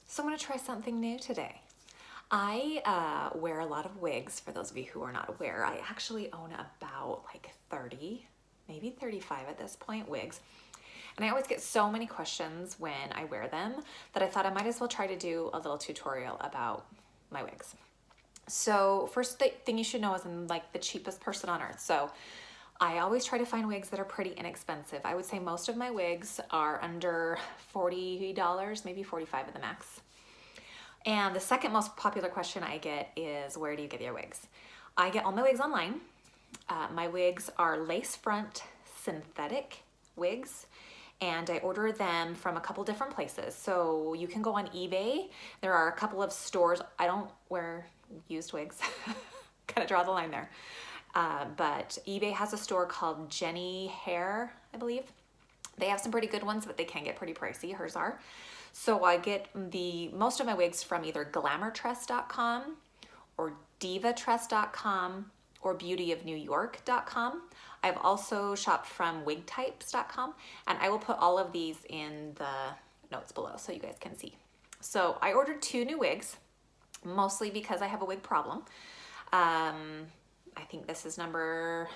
So I'm going to try something new today. I wear a lot of wigs. For those of you who are not aware, I actually own about like 30, maybe 35 at this point, wigs. And I always get so many questions when I wear them that I thought I might as well try to do a little tutorial about my wigs. So first thing you should know is I'm like the cheapest person on earth. So I always try to find wigs that are pretty inexpensive. I would say most of my wigs are under $40, maybe 45 at the max. And the second most popular question I get is, where do you get your wigs? I get all my wigs online. My wigs are lace front synthetic wigs, and I order them from a couple different places. So you can go on eBay. There are a couple of stores. I don't wear used wigs. Kind of draw the line there. But eBay has a store called Jenny Hair, I believe. They have some pretty good ones, but they can get pretty pricey. Hers are. So I get most of my wigs from either glamourtress.com or divatress.com or beautyofnewyork.com. I've also shopped from wigtypes.com, and I will put all of these in the notes below so you guys can see. So I ordered 2 new wigs, mostly because I have a wig problem. I think this is number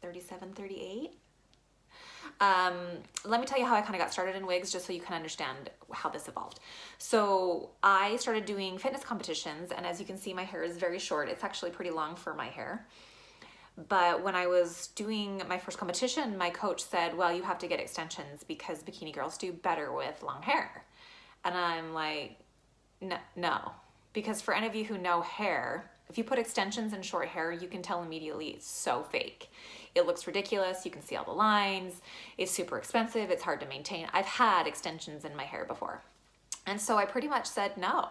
37, 38. Let me tell you how I kind of got started in wigs, just so you can understand how this evolved. So I started doing fitness competitions, and as you can see, my hair is very short. It's actually pretty long for my hair. But when I was doing my first competition, my coach said, well, you have to get extensions because bikini girls do better with long hair. And I'm like, no. Because for any of you who know hair, if you put extensions in short hair, you can tell immediately it's so fake. It looks ridiculous. You can see all the lines. It's super expensive. It's hard to maintain. I've had extensions in my hair before. And so I pretty much said, no,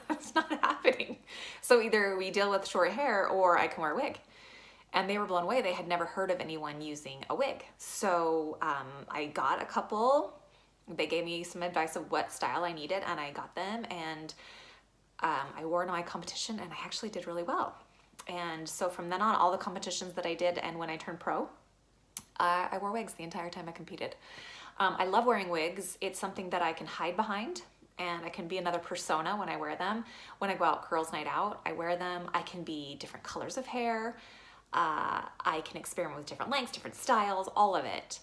it's not happening. So either we deal with short hair or I can wear a wig. And they were blown away. They had never heard of anyone using a wig. So I got a couple. They gave me some advice of what style I needed, and I got them. And I wore it in my competition, and I actually did really well. And so from then on, all the competitions that I did, and when I turned pro, I wore wigs the entire time I competed. I love wearing wigs. It's something that I can hide behind, and I can be another persona when I wear them. When I go out girls' night out, I wear them. I can be different colors of hair. I can experiment with different lengths, different styles, all of it.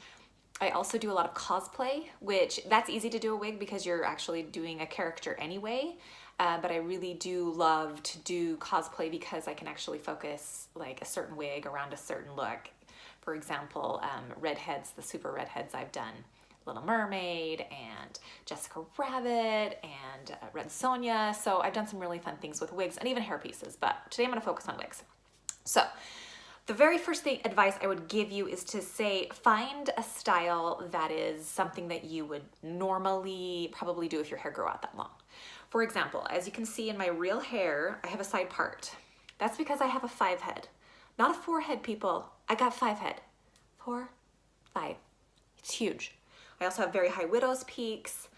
I also do a lot of cosplay, which that's easy to do a wig because you're actually doing a character anyway. But I really do love to do cosplay because I can actually focus like a certain wig around a certain look. For example, redheads, the super redheads I've done. Little Mermaid and Jessica Rabbit and Red Sonja. So I've done some really fun things with wigs and even hair pieces, but today I'm gonna focus on wigs. So the very first advice I would give you is to say, find a style that is something that you would normally probably do if your hair grew out that long. For example, as you can see in my real hair, I have a side part. That's because I have a 5 head. Not a 4 head, people. I got 5 head. 4, 5. It's huge. I also have very high widow's peaks.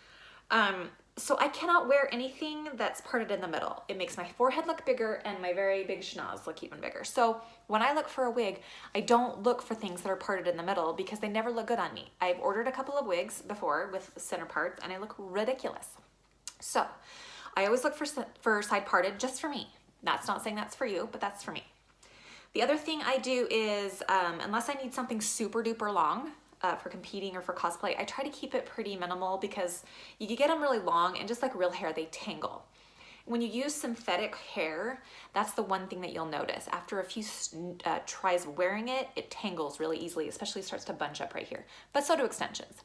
So I cannot wear anything that's parted in the middle. It makes my forehead look bigger and my very big schnoz look even bigger. So when I look for a wig, I don't look for things that are parted in the middle because they never look good on me. I've ordered a couple of wigs before with center parts and I look ridiculous. So I always look for side parted just for me. That's not saying that's for you, but that's for me. The other thing I do is, unless I need something super duper long, for competing or for cosplay, I try to keep it pretty minimal because you can get them really long and just like real hair, they tangle. When you use synthetic hair, that's the one thing that you'll notice. After a few tries wearing it, it tangles really easily, especially starts to bunch up right here. But so do extensions.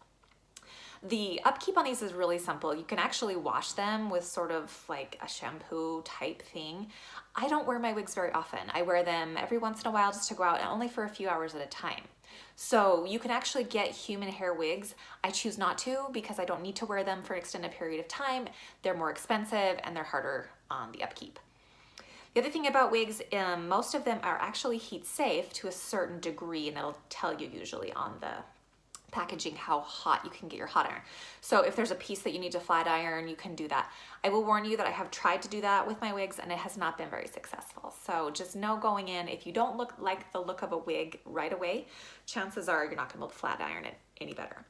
The upkeep on these is really simple. You can actually wash them with sort of like a shampoo type thing. I don't wear my wigs very often. I wear them every once in a while just to go out and only for a few hours at a time. So you can actually get human hair wigs. I choose not to because I don't need to wear them for an extended period of time. They're more expensive and they're harder on the upkeep. The other thing about wigs, most of them are actually heat safe to a certain degree, and it'll tell you usually on the packaging how hot you can get your hot iron. So if there's a piece that you need to flat iron, you can do that. I will warn you that I have tried to do that with my wigs and it has not been very successful. So just know going in, if you don't look like the look of a wig right away, chances are you're not gonna be able to flat iron it any better.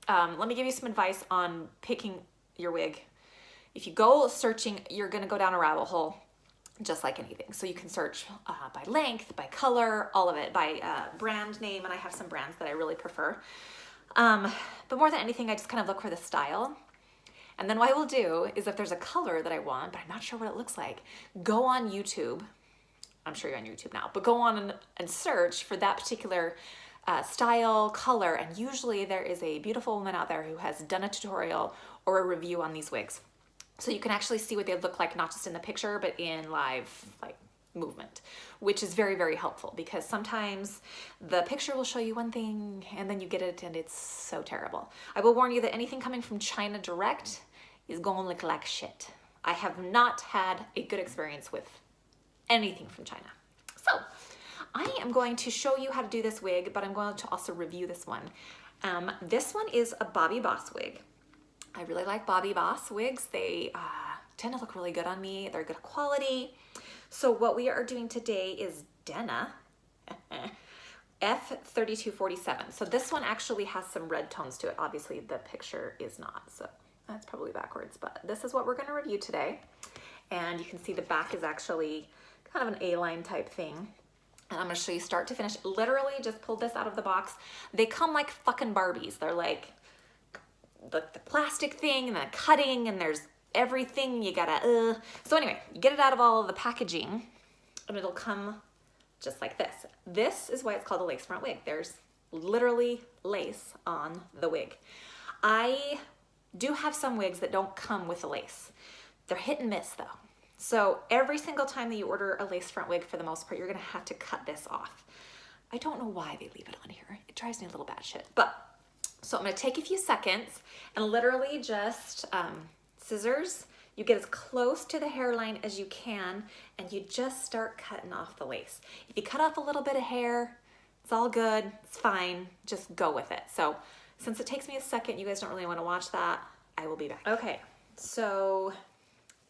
Let me give you some advice on picking your wig. if you go searching, you're gonna go down a rabbit hole just like anything. So you can search by length, by color, all of it, by brand name, and I have some brands that I really prefer. But more than anything, I just kind of look for the style. And then what I will do is if there's a color that I want, but I'm not sure what it looks like, go on YouTube. I'm sure you're on YouTube now, but go on and search for that particular style, color, and usually there is a beautiful woman out there who has done a tutorial or a review on these wigs. So you can actually see what they look like, not just in the picture, but in live like movement, which is very, very helpful because sometimes the picture will show you one thing and then you get it and it's so terrible. I will warn you that anything coming from China direct is going to look like shit. I have not had a good experience with anything from China. So I am going to show you how to do this wig, but I'm going to also review this one. This one is a Bobbi Boss wig. I really like Bobbi Boss wigs. They tend to look really good on me. They're good quality. So what we are doing today is Denna F3247. So this one actually has some red tones to it. Obviously the picture is not, so that's probably backwards, but this is what we're gonna review today. And you can see the back is actually kind of an A-line type thing. And I'm gonna show you start to finish. Literally just pulled this out of the box. They come like fucking Barbies. They're like the plastic thing and the cutting and there's everything you gotta So anyway, you get it out of all of the packaging and it'll come just like this. This is why it's called a lace front wig. There's literally lace on the wig. I do have some wigs that don't come with a lace. They're hit and miss though. So every single time that you order a lace front wig, for the most part, you're gonna have to cut this off. I don't know why they leave it on here. It drives me a little batshit, but so I'm gonna take a few seconds and literally just scissors. You get as close to the hairline as you can and you just start cutting off the lace. If you cut off a little bit of hair, it's all good, it's fine, just go with it. So since it takes me a second, you guys don't really wanna watch that, I will be back. Okay, so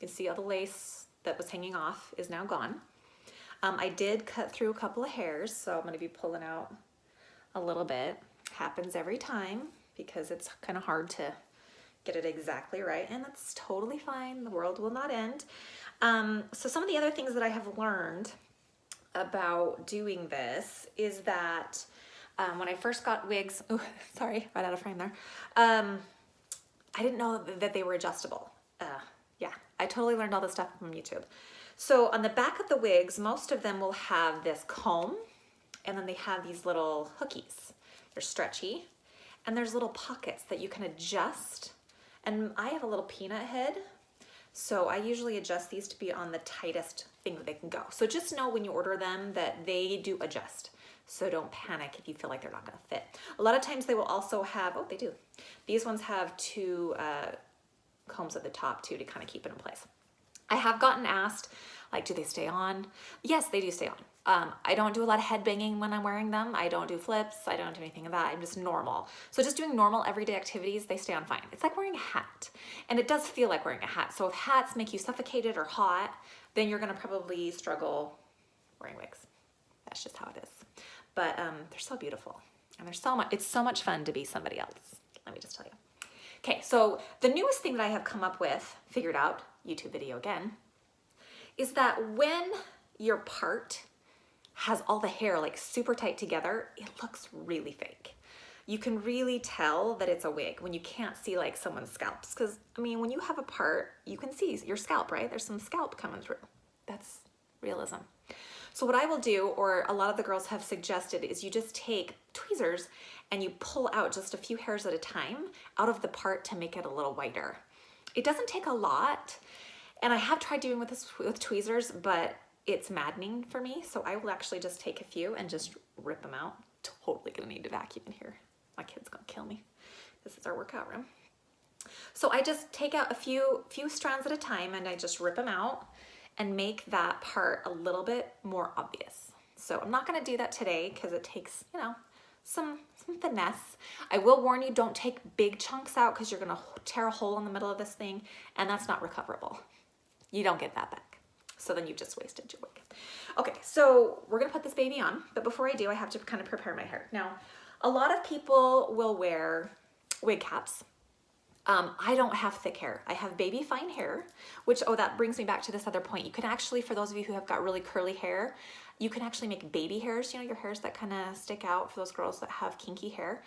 you can see all the lace that was hanging off is now gone. I did cut through a couple of hairs, so I'm gonna be pulling out a little bit. Happens every time because it's kind of hard to get it exactly right, and that's totally fine. The world will not end. So some of the other things that I have learned about doing this is that when I first got wigs, oh, sorry, right out of frame there. I didn't know that they were adjustable. Yeah, I totally learned all this stuff from YouTube. So on the back of the wigs, most of them will have this comb, and then they have these little hookies. They're stretchy, and there's little pockets that you can adjust. And I have a little peanut head, so I usually adjust these to be on the tightest thing that they can go. So just know when you order them that they do adjust. So don't panic if you feel like they're not gonna fit. A lot of times they will also have, oh, they do. These ones have two combs at the top too to kind of keep it in place. I have gotten asked, like, do they stay on? Yes, they do stay on. I don't do a lot of head banging when I'm wearing them. I don't do flips. I don't do anything of that. I'm just normal. So just doing normal everyday activities, they stay on fine. It's like wearing a hat. And it does feel like wearing a hat. So if hats make you suffocated or hot, then you're gonna probably struggle wearing wigs. That's just how it is. But they're so beautiful. And there's so much, it's so much fun to be somebody else. Let me just tell you. Okay, so the newest thing that I have come up with, figured out, YouTube video again, is that when your part has all the hair like super tight together, it looks really fake. You can really tell that it's a wig when you can't see like someone's scalps. Because I mean, when you have a part, you can see your scalp, right? There's some scalp coming through. That's realism. So what I will do, or a lot of the girls have suggested, is you just take tweezers and you pull out just a few hairs at a time out of the part to make it a little whiter. It doesn't take a lot, and I have tried doing this with tweezers, but it's maddening for me, so I will actually just take a few and just rip them out. Totally gonna need to vacuum in here. My kid's gonna kill me. This is our workout room. So I just take out a few strands at a time and I just rip them out and make that part a little bit more obvious. So I'm not gonna do that today because it takes, you know, some finesse. I will warn you, don't take big chunks out because you're gonna tear a hole in the middle of this thing, and that's not recoverable. You don't get that back. So then you've just wasted your wig. Okay, so we're gonna put this baby on, but before I do, I have to kind of prepare my hair. Now, a lot of people will wear wig caps, I don't have thick hair. I have baby fine hair, which, oh, that brings me back to this other point. You can actually, for those of you who have got really curly hair, you can actually make baby hairs, you know, your hairs that kind of stick out for those girls that have kinky hair.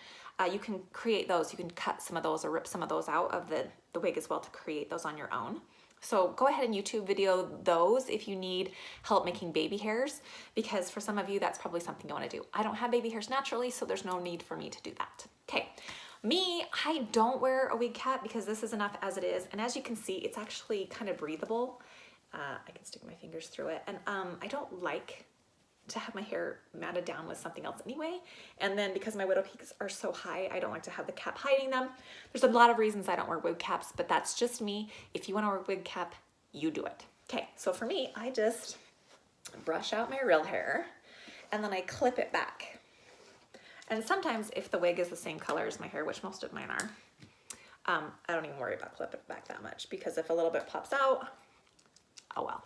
You can create those. You can cut some of those or rip some of those out of the wig as well to create those on your own. So go ahead and YouTube video those if you need help making baby hairs, because for some of you, that's probably something you want to do. I don't have baby hairs naturally, so there's no need for me to do that. Okay. Me, I don't wear a wig cap because this is enough as it is. And as you can see, it's actually kind of breathable. I can stick my fingers through it. And I don't like to have my hair matted down with something else anyway. And then because my widow peaks are so high, I don't like to have the cap hiding them. There's a lot of reasons I don't wear wig caps, but that's just me. If you want to wear a wig cap, you do it. Okay, so for me, I just brush out my real hair and then I clip it back. And sometimes if the wig is the same color as my hair, which most of mine are, I don't even worry about clipping it back that much, because if a little bit pops out, oh well.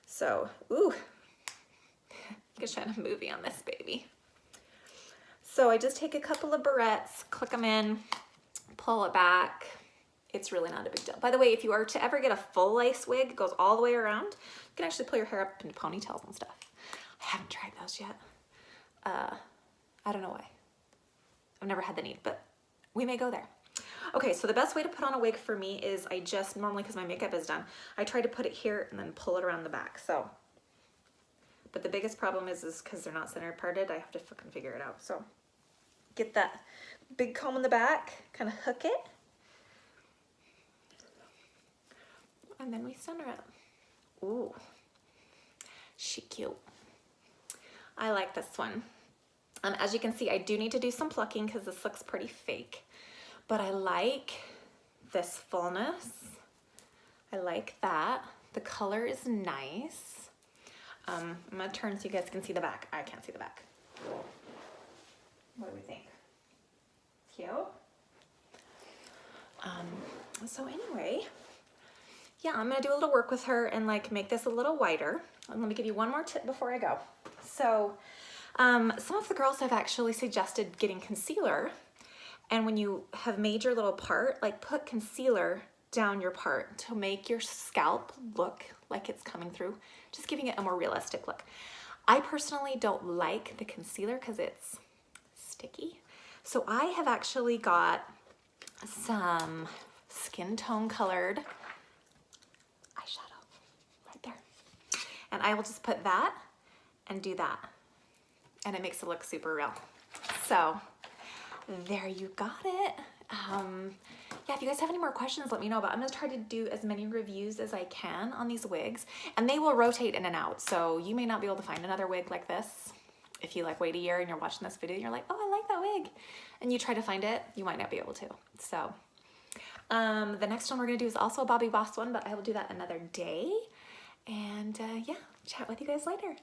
So, ooh, you can shine a movie on this baby. So I just take a couple of barrettes, click them in, pull it back. It's really not a big deal. By the way, if you are to ever get a full lace wig, it goes all the way around, you can actually pull your hair up into ponytails and stuff. I haven't tried those yet. I don't know why. I've never had the need, but we may go there. Okay, so the best way to put on a wig for me is I just normally, because my makeup is done, I try to put it here and then pull it around the back. So, but the biggest problem is because they're not center parted, I have to fucking figure it out. So get that big comb in the back, kind of hook it, and then we center it. Ooh, she cute. I like this one. As you can see, I do need to do some plucking because this looks pretty fake, but I like this fullness. I like that. The color is nice. I'm gonna turn so you guys can see the back. I can't see the back. What do we think? Cute? So anyway, yeah, I'm gonna do a little work with her and like make this a little wider. And let me give you one more tip before I go. So, some of the girls have actually suggested getting concealer, and when you have made your little part, like put concealer down your part to make your scalp look like it's coming through, just giving it a more realistic look. I personally don't like the concealer because it's sticky. So I have actually got some skin tone colored eyeshadow right there. And I will just put that and do that. And it makes it look super real. So there you got it. Yeah, if you guys have any more questions, let me know. But I'm gonna try to do as many reviews as I can on these wigs, and they will rotate in and out. So you may not be able to find another wig like this. If you like wait a year and you're watching this video and you're like, oh, I like that wig, and you try to find it, you might not be able to. So the next one we're gonna do is also a Bobbi Boss one, but I will do that another day. And yeah, chat with you guys later.